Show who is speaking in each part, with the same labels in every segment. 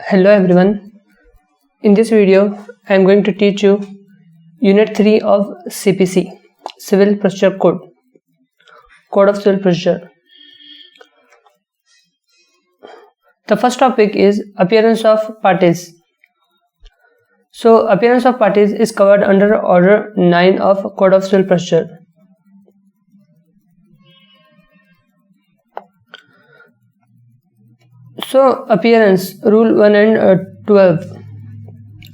Speaker 1: Hello everyone. In this video, I am going to teach you Unit 3 of CPC, Civil Procedure Code, Code of Civil Procedure. The first topic is appearance of parties. So, appearance of parties is covered under Order 9 of Code of Civil Procedure. So, appearance, Rule 1 and 12,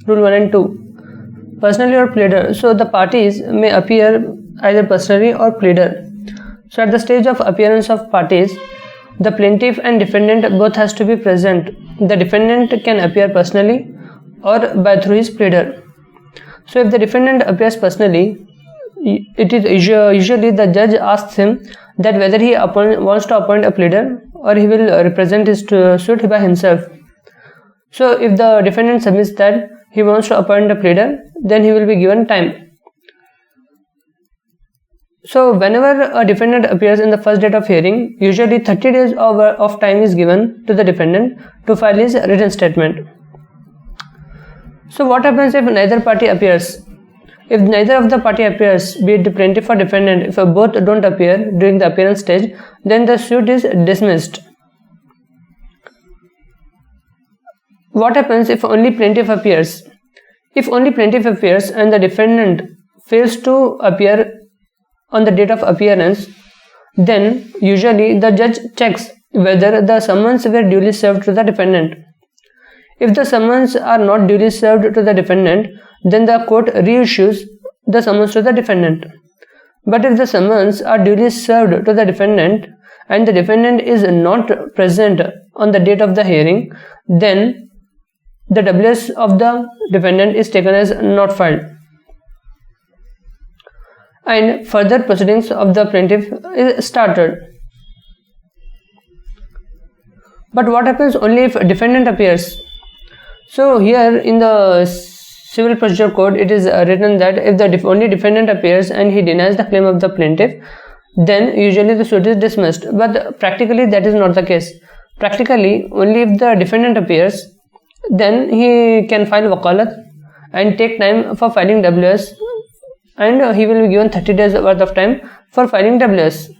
Speaker 1: Rule 1 and 2, personally or pleader. So, the parties may appear either personally or pleader. So, at the stage of appearance of parties, the plaintiff and defendant both has to be present. The defendant can appear personally or by through his pleader. So, if the defendant appears personally, it is usually the judge asks him that whether he wants to appoint a pleader or he will represent his suit by himself. So, if the defendant submits that he wants to appoint a pleader, then he will be given time. So, whenever a defendant appears in the first date of hearing, usually 30 days of time is given to the defendant to file his written statement. So, what happens if neither party appears? If neither of the party appears, be it the plaintiff or defendant, if both don't appear during the appearance stage, then the suit is dismissed. What happens if only plaintiff appears? If only plaintiff appears and the defendant fails to appear on the date of appearance, then usually the judge checks whether the summons were duly served to the defendant. If the summons are not duly served to the defendant, then the court reissues the summons to the defendant. But if the summons are duly served to the defendant and the defendant is not present on the date of the hearing, then the WS of the defendant is taken as not filed, and further proceedings of the plaintiff is started. But what happens only if a defendant appears? So here in the Civil Procedure Code, it is written that if the only defendant appears and he denies the claim of the plaintiff, then usually the suit is dismissed. But practically that is not the case. Practically, only if the defendant appears, then he can file wakalat and take time for filing WS, and he will be given 30 days worth of time for filing WS.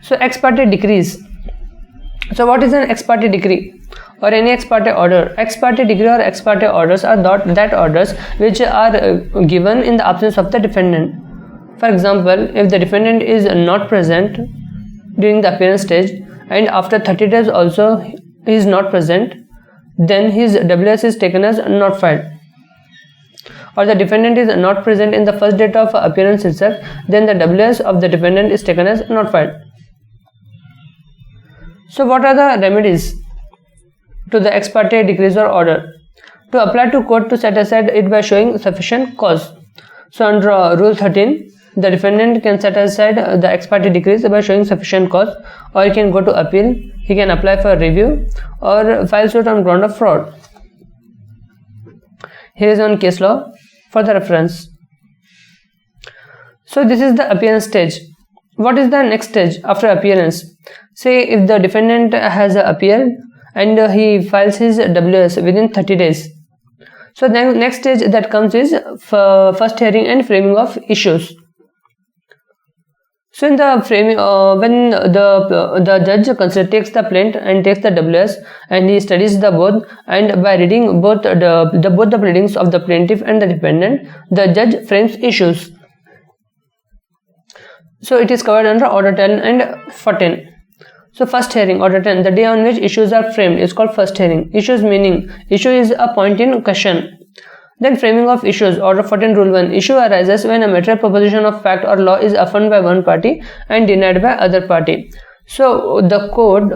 Speaker 1: So, ex parte decrees. So, what is an ex parte decree or any ex parte order? Ex parte decree or ex parte orders are that orders which are given in the absence of the defendant. For example, if the defendant is not present during the appearance stage and after 30 days also he is not present, then his WS is taken as not filed. Or the defendant is not present in the first date of appearance itself, then the WS of the defendant is taken as not filed. So, what are the remedies to the ex parte decrees or order? To apply to court to set aside it by showing sufficient cause. So, under Rule 13, the defendant can set aside the ex parte decrees by showing sufficient cause, or he can go to appeal, he can apply for review, or file suit on ground of fraud. Here is one case law for the reference. So, this is the appearance stage. What is the next stage after appearance? Say if the defendant has appeared and he files his WS within 30 days. So, the next stage that comes is first hearing and framing of issues. So, in the framing, when the judge takes the plaint and takes the WS and he studies the both, and by reading both the pleadings of the plaintiff and the defendant, the judge frames issues. So, it is covered under Order 10 and 14. So, first hearing, Order 10, the day on which issues are framed is called first hearing. Issues meaning, issue is a point in question. Then framing of issues, Order 14, Rule 1, issue arises when a material proposition of fact or law is affirmed by one party and denied by other party. So, the court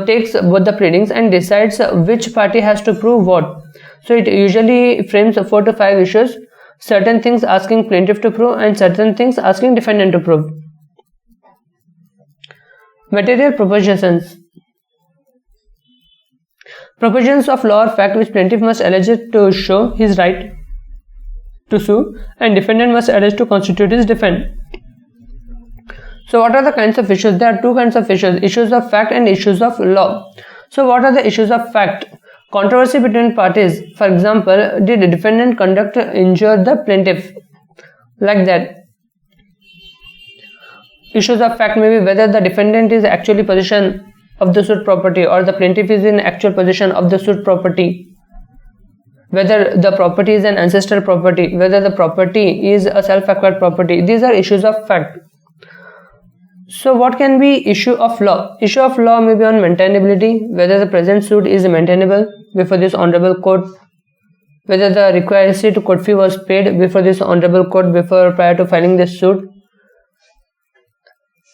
Speaker 1: takes both the pleadings and decides which party has to prove what. So, it usually frames 4 to 5 issues, certain things asking plaintiff to prove and certain things asking defendant to prove. Material propositions. Propositions of law or fact which plaintiff must allege to show his right to sue and defendant must allege to constitute his defense. So what are the kinds of issues? There are two kinds of issues of fact and issues of law. So what are the issues of fact? Controversy between parties. For example, did the defendant conduct injure the plaintiff? Like that. Issues of fact may be whether the defendant is actually possession of the suit property or the plaintiff is in actual possession of the suit property. Whether the property is an ancestral property, whether the property is a self-acquired property. These are issues of fact. So what can be issue of law? Issue of law may be on maintainability, whether the present suit is maintainable before this honorable court, whether the requisite court fee was paid before this honorable court prior to filing this suit,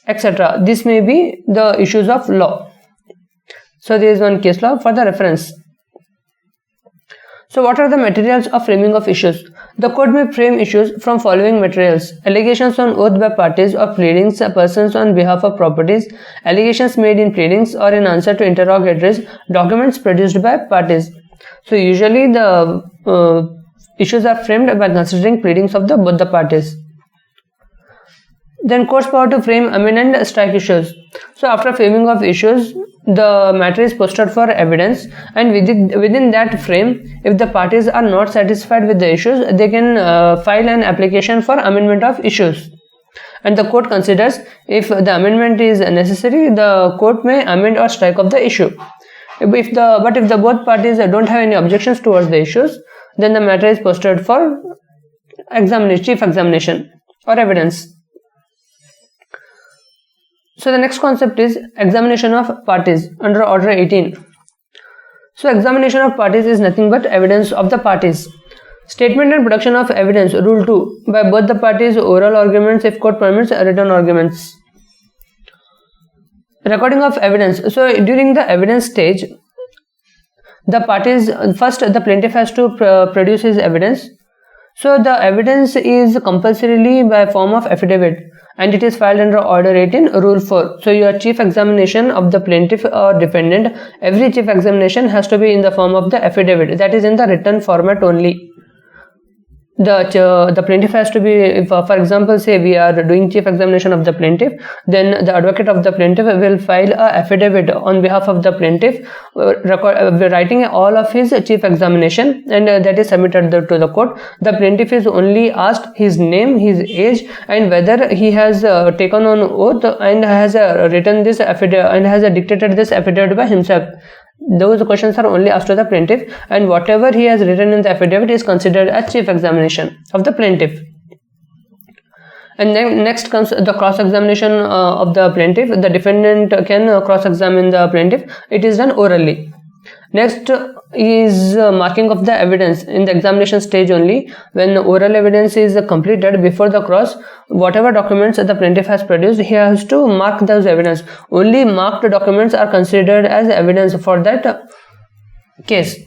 Speaker 1: etc. This may be the issues of law. So there is one case law for the reference. So what are the materials of framing of issues? The court may frame issues from following materials: allegations on oath by parties or pleadings persons on behalf of properties, allegations made in pleadings or in answer to interrogatories, documents produced by parties. So usually the issues are framed by considering pleadings of both the parties. Then court's power to frame, amend and strike issues. So after framing of issues, the matter is posted for evidence, and within that frame, if the parties are not satisfied with the issues, they can file an application for amendment of issues. And the court considers if the amendment is necessary, the court may amend or strike of the issue. If the both parties don't have any objections towards the issues, then the matter is posted for chief examination or evidence. So the next concept is examination of parties under Order 18. So examination of parties is nothing but evidence of the parties. Statement and production of evidence, Rule 2, by both the parties, oral arguments, if court permits, written arguments. Recording of evidence. So during the evidence stage, the parties, first the plaintiff has to produce his evidence. So the evidence is compulsorily by form of affidavit, and it is filed under Order 18, Rule 4. So your chief examination of the plaintiff or defendant, every chief examination has to be in the form of the affidavit, that is in the written format only. The plaintiff has to be, if, for example, say we are doing chief examination of the plaintiff, then the advocate of the plaintiff will file a affidavit on behalf of the plaintiff, writing all of his chief examination, and that is submitted to the court. The plaintiff is only asked his name, his age, and whether he has taken on oath and has written this affidavit and has dictated this affidavit by himself. Those questions are only asked to the plaintiff, and whatever he has written in the affidavit is considered as chief examination of the plaintiff. And then next comes the cross-examination of the plaintiff. The defendant can cross-examine the plaintiff. It is done orally. Next is marking of the evidence in the examination stage only. When oral evidence is completed before the cross, whatever documents the plaintiff has produced, he has to mark those evidence. Only marked documents are considered as evidence for that case.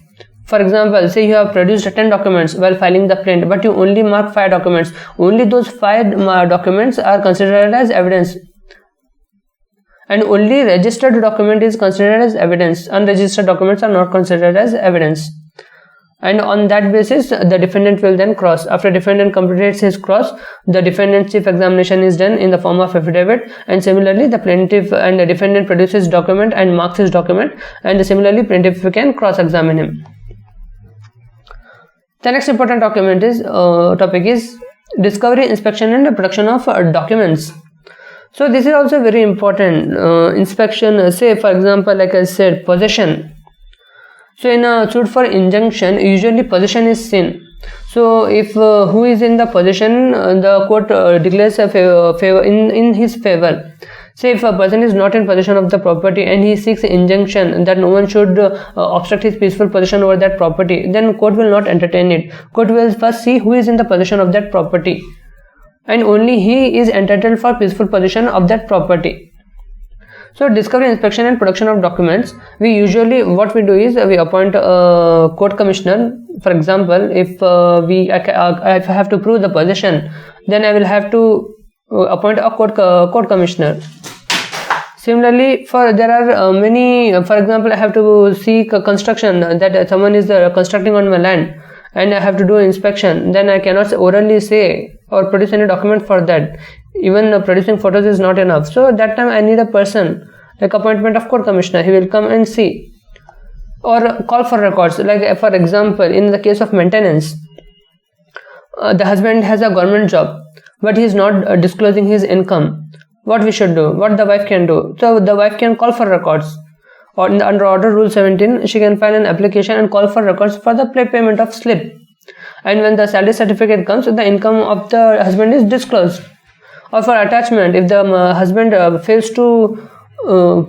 Speaker 1: For example, say you have produced 10 documents while filing the plaint, but you only mark 5 documents. Only those 5 documents are considered as evidence. And only registered document is considered as evidence. Unregistered documents are not considered as evidence. And on that basis, the defendant will then cross. After defendant completes his cross, the defendant's chief examination is done in the form of affidavit. And similarly, the plaintiff and the defendant produces document and marks his document. And similarly, plaintiff can cross-examine him. The next important topic is discovery, inspection, and production of documents. So this is also very important. Inspection, say for example, like I said, possession. So in a suit for injunction, usually possession is seen. So if who is in the possession, the court declares a favor in his favor. Say if a person is not in possession of the property and he seeks injunction that no one should obstruct his peaceful possession over that property, then court will not entertain it. Court will first see who is in the possession of that property, and only he is entitled for peaceful possession of that property. So discovery, inspection, and production of documents, what we do is we appoint a court commissioner. For example, if I have to prove the possession, then I will have to appoint a court commissioner. Similarly, there are many, for example, I have to seek a construction, that someone is constructing on my land, and I have to do inspection. Then I cannot orally say or produce any document for that. Even producing photos is not enough. So that time I need a person, like appointment of court commissioner. He will come and see or call for records. Like for example, in the case of maintenance, the husband has a government job, but he is not disclosing his income. What we should do? What the wife can do? So the wife can call for records. Or under Order Rule 17, she can file an application and call for records for the payment of slip. And when the salary certificate comes, the income of the husband is disclosed. Or for attachment, if the husband fails to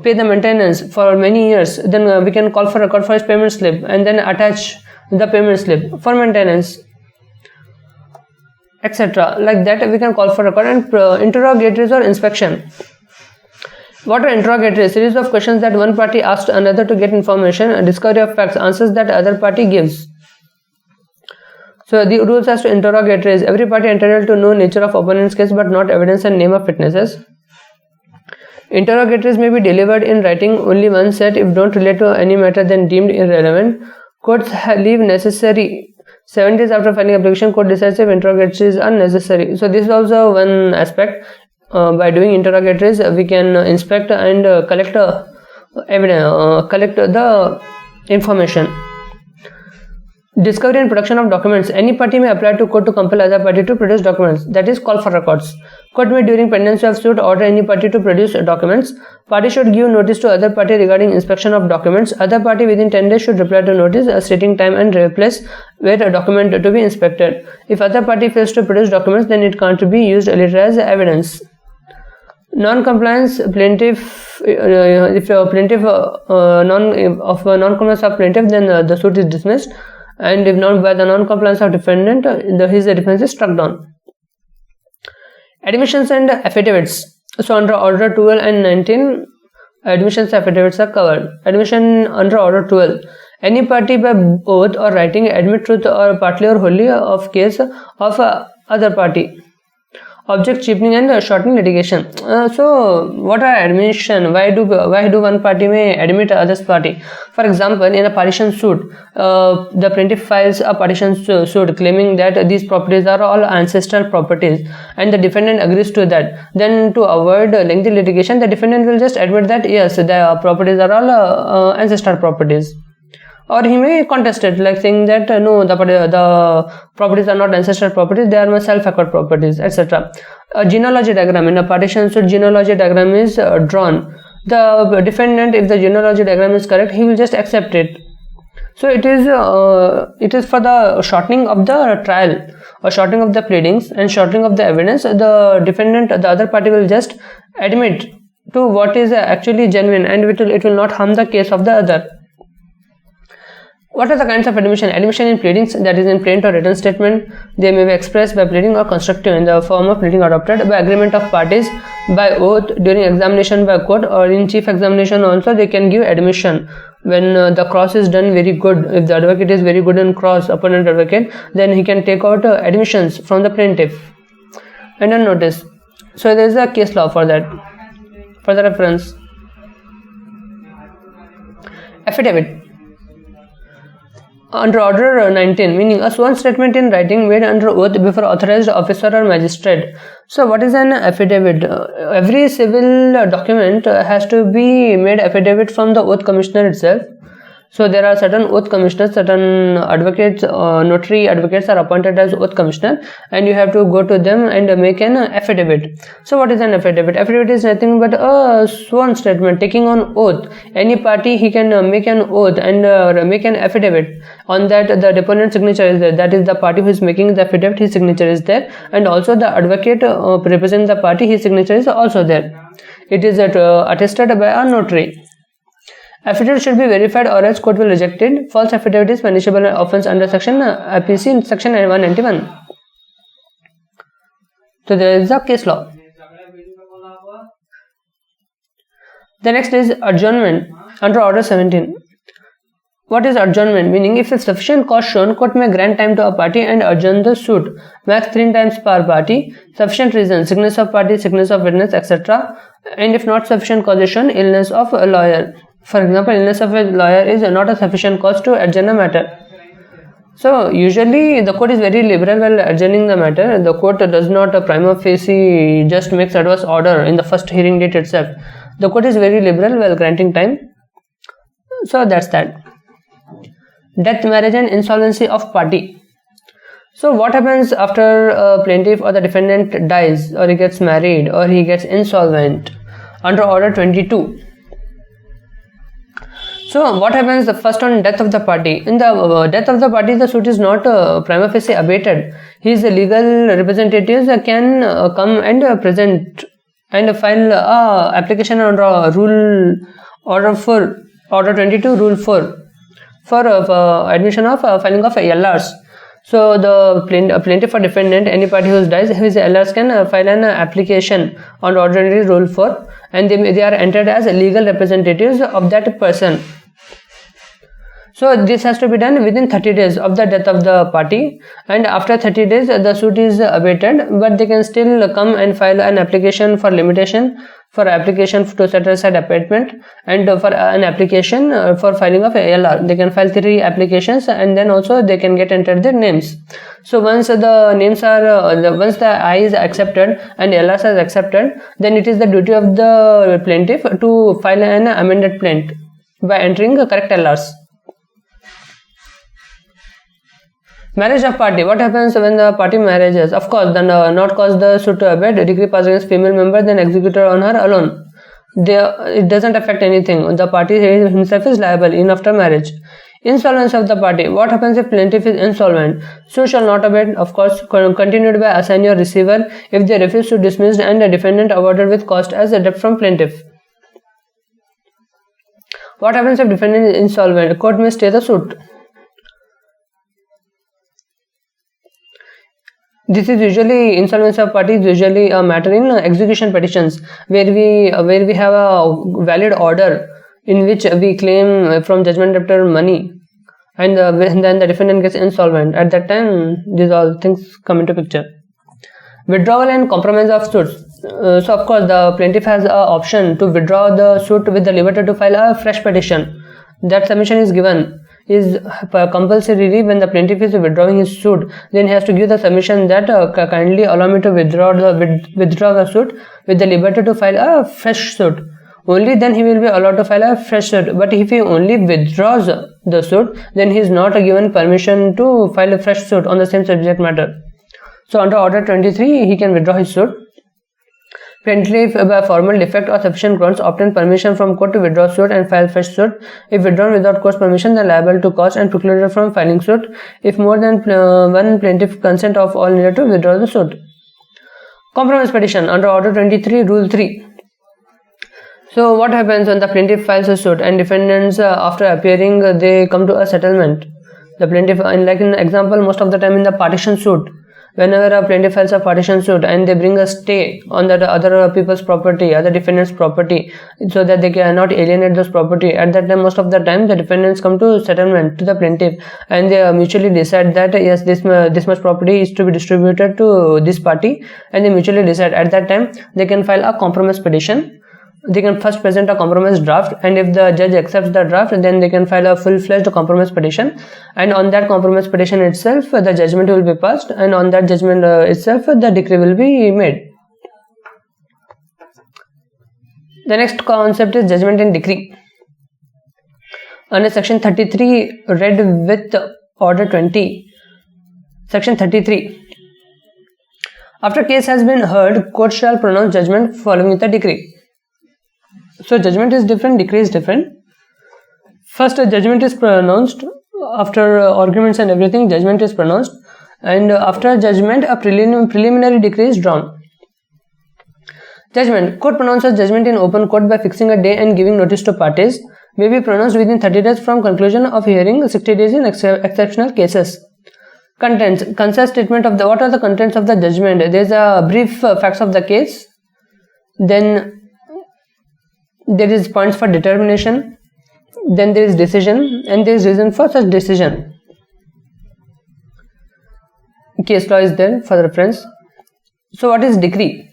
Speaker 1: pay the maintenance for many years, then we can call for record for his payment slip and then attach the payment slip for maintenance, etc. Like that, we can call for record. And interrogatories or inspection. What are interrogatories? Series of questions that one party asks another to get information, a discovery of facts, answers that other party gives. So the rules as to interrogatories: every party entitled to know nature of opponent's case but not evidence and name of witnesses. Interrogatories may be delivered in writing only once set. If don't relate to any matter, then deemed irrelevant. Courts leave necessary 7 days after filing application. Court decides if interrogatories are necessary. So this is also one aspect. By doing interrogatories, we can inspect and collect evidence, collect the information. Discovery and production of documents. Any party may apply to court to compel other party to produce documents. That is call for records. Court may, during pendency of suit, order any party to produce documents. Party should give notice to other party regarding inspection of documents. Other party within 10 days should reply to notice, stating time and place where a document to be inspected. If other party fails to produce documents, then it can't be used later as evidence. Non-compliance plaintiff. If a plaintiff non-compliance of plaintiff, then the suit is dismissed. And if not by the non-compliance of defendant, his defense is struck down. Admissions and affidavits. So under Order 12 and 19, admissions and affidavits are covered. Admission under Order 12. Any party by oath or writing admit truth or partly or wholly of case of other party. Object cheapening and shortening litigation. So what are admission? Why do one party may admit other's party? For example, in a partition suit, the plaintiff files a partition suit claiming that these properties are all ancestral properties, and the defendant agrees to that. Then to avoid lengthy litigation, the defendant will just admit that yes, the properties are all ancestral properties. Or he may contest it, like saying that no, the properties are not ancestral properties, they are my self-acquired properties, etc. A genealogy diagram. In a partition suit, genealogy diagram is drawn. The defendant, if the genealogy diagram is correct, he will just accept it. So it is for the shortening of the trial, or shortening of the pleadings and shortening of the evidence. The defendant, the other party, will just admit to what is actually genuine, and it will not harm the case of the other. What are the kinds of admission? Admission in pleadings, that is in plain or written statement. They may be expressed by pleading or constructive in the form of pleading adopted by agreement of parties, by oath, during examination by court, or in chief examination also they can give admission. When the cross is done very good, if the advocate is very good in cross, opponent advocate, then he can take out admissions from the plaintiff. And then notice. So there is a case law for that. For the reference. Affidavit. Under Order 19, meaning a sworn statement in writing made under oath before authorized officer or magistrate. So what is an affidavit? Every civil document has to be made affidavit from the oath commissioner itself. So there are certain oath commissioners, certain advocates, notary advocates are appointed as oath commissioner, and you have to go to them and make an affidavit. So what is an affidavit? Affidavit is nothing but a sworn statement taking on oath. Any party, he can make an oath and make an affidavit. On that, the deponent signature is there. That is the party who is making the affidavit, his signature is there, and also the advocate representing the party, his signature is also there. It is attested by a notary. Affidavit should be verified or else court will reject it. False affidavit is punishable offence under section IPC in section 191. So there is a case law. The next is adjournment under Order 17. What is adjournment? Meaning, if sufficient cause shown, court may grant time to a party and adjourn the suit, max 3 times per party. Sufficient reason, sickness of party, sickness of witness, etc. And if not sufficient cause is shown, illness of a lawyer. For example, illness of a lawyer is not a sufficient cause to adjourn a matter. So usually the court is very liberal while adjourning the matter. The court does not prima facie just makes adverse order in the first hearing date itself. The court is very liberal while granting time. So that's that. Death, marriage and insolvency of party. So what happens after a plaintiff or the defendant dies, or he gets married, or he gets insolvent under Order 22? So what happens first on death of the party? In the death of the party, the suit is not prima facie abated. His legal representatives can come and present and file application under Rule Order 4, Order 22, Rule 4 for admission of filing of LRs. So the plaintiff or defendant, any party who dies, his LRs can file an application on ordinary Rule 4, and they are entered as legal representatives of that person. So this has to be done within 30 days of the death of the party, and after 30 days the suit is abated, but they can still come and file an application for limitation, for application to set aside abatement, and for an application for filing of LR. They can file 3 applications, and then also they can get entered their names. So once the names are once the I is accepted and LRs is accepted, then it is the duty of the plaintiff to file an amended plaint by entering correct LRs. Marriage of party. What happens when the party marriages? Of course, then not cause the suit to abate, decree passed against female member, then executed on her alone. It doesn't affect anything. The party himself is liable in after marriage. Insolvency of the party. What happens if plaintiff is insolvent? Suit shall not abate, of course, continued by assignee or receiver if they refuse to dismiss and the defendant awarded with cost as a debt from plaintiff. What happens if defendant is insolvent? Court may stay the suit. This is usually, insolvency of party is usually a matter in execution petitions, where we have a valid order in which we claim from judgment debtor money, and then the defendant gets insolvent. At that time, these all things come into picture. Withdrawal and compromise of suits. So of course the plaintiff has an option to withdraw the suit with the liberty to file a fresh petition. That submission is given. Is compulsory when the plaintiff is withdrawing his suit, then he has to give the submission that kindly allow me to withdraw the suit with the liberty to file a fresh suit. Only then he will be allowed to file a fresh suit. But if he only withdraws the suit, then he is not given permission to file a fresh suit on the same subject matter. So under Order 23, he can withdraw his suit. Plaintiff by formal defect or sufficient grounds obtain permission from court to withdraw suit and file fresh suit. If withdrawn without court's permission, they are liable to cost and precluded from filing suit if more than one plaintiff consent of all needed to withdraw the suit. Compromise petition under Order 23, Rule 3. So what happens when the plaintiff files a suit and defendants after appearing they come to a settlement? The plaintiff, like in example, most of the time in the partition suit, whenever a plaintiff files a partition suit and they bring a stay on that other people's property, other defendants' property, so that they cannot alienate those property, at that time, most of the time, the defendants come to settlement to the plaintiff and they mutually decide that yes, this much property is to be distributed to this party, and they mutually decide. At that time, they can file a compromise petition. They can first present a compromise draft, and if the judge accepts the draft, then they can file a full-fledged compromise petition, and on that compromise petition itself the judgment will be passed, and on that judgment itself the decree will be made. The next concept is judgment and decree. Under Section 33 read with Order 20. Section 33. After case has been heard, court shall pronounce judgment following with a decree. So judgment is different, decree is different. First, a judgment is pronounced. After arguments and everything, judgment is pronounced, and after judgment, a preliminary decree is drawn. Judgment. Court pronounces judgment in open court by fixing a day and giving notice to parties. May be pronounced within 30 days from conclusion of hearing, 60 days in exceptional cases. Contents. Concise statement of what are the contents of the judgment. There is a brief facts of the case. Then there is points for determination, then there is decision, and there is reason for such decision. Case law is there for reference. So what is decree?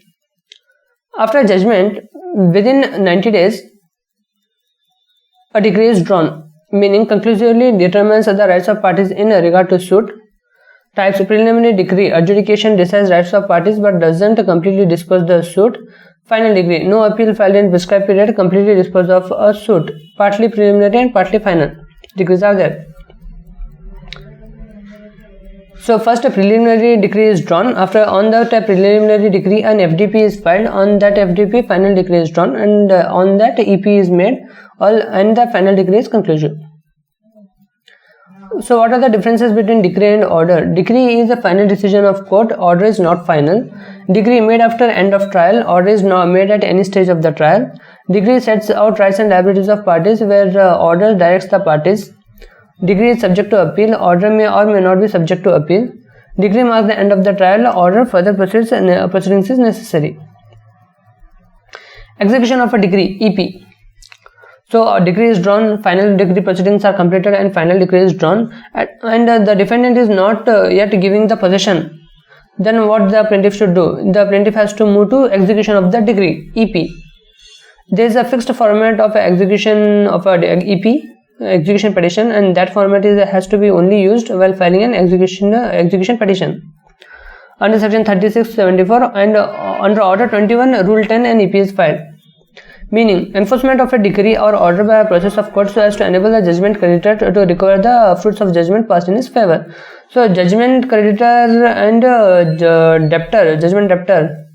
Speaker 1: After judgment, within 90 days, a decree is drawn, meaning conclusively determines the rights of parties in regard to suit. Types: preliminary decree, adjudication decides rights of parties but doesn't completely dispose the suit. Final decree, no appeal filed in prescribed period, completely dispose of a suit, partly preliminary and partly final. decrees are there. So first a preliminary decree is drawn. After on that preliminary decree an FDP is filed. On that FDP final decree is drawn, and on that EP is made, and the final decree is conclusive. So what are the differences between decree and order? Decree is a final decision of court. Order is not final. Decree made after end of trial. Order is not made at any stage of the trial. Decree sets out rights and liabilities of parties, where order directs the parties. Decree is subject to appeal. Order may or may not be subject to appeal. Decree marks the end of the trial. Order further proceedings is necessary. Execution of a decree, EP. So a decree is drawn, final decree proceedings are completed, and final decree is drawn, and the defendant is not yet giving the possession. Then what the plaintiff should do? The plaintiff has to move to execution of the decree, EP. There is a fixed format of execution of a EP, execution petition, and that format has to be only used while filing an execution petition. Under section 3674 and under order 21, rule 10, an EP is filed. Meaning, enforcement of a decree or order by a process of court so as to enable the judgment creditor to recover the fruits of judgment passed in his favor. So judgment creditor and judgment debtor,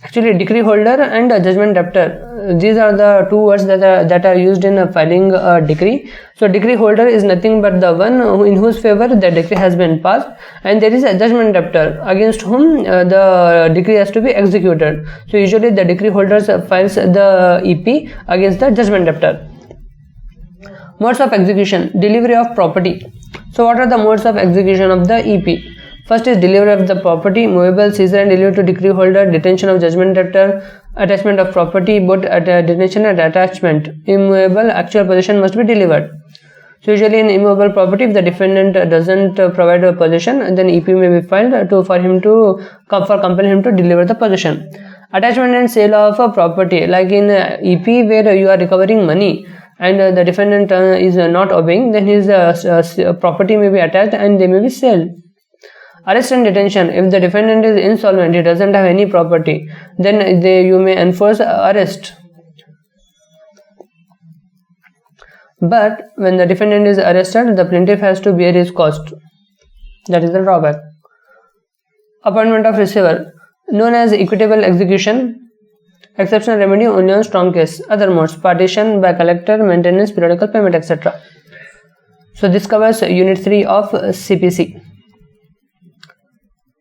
Speaker 1: actually decree holder and judgment debtor, these are the two words that are used in filing a decree. So decree holder is nothing but the one in whose favor the decree has been passed, and there is a judgment debtor against whom the decree has to be executed. So usually the decree holder files the EP against the judgment debtor. Modes of execution, delivery of property. So what are the modes of execution of the EP? First is delivery of the property, movable, seizure and delivery to decree holder, detention of judgment debtor, attachment of property, both detention and attachment. Immovable, actual possession must be delivered. So usually in immovable property, if the defendant doesn't provide a possession, then EP may be filed for compel him to deliver the possession. Attachment and sale of a property, like in EP where you are recovering money and the defendant is not obeying, then his property may be attached and they may be sold. Arrest and detention, if the defendant is insolvent, he doesn't have any property, then you may enforce arrest. But when the defendant is arrested, the plaintiff has to bear his cost. That is the drawback. Appointment of receiver, known as equitable execution, exceptional remedy only on strong case. Other modes, partition by collector, maintenance, periodical payment, etc. So this covers unit 3 of CPC.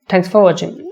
Speaker 1: Thanks for watching.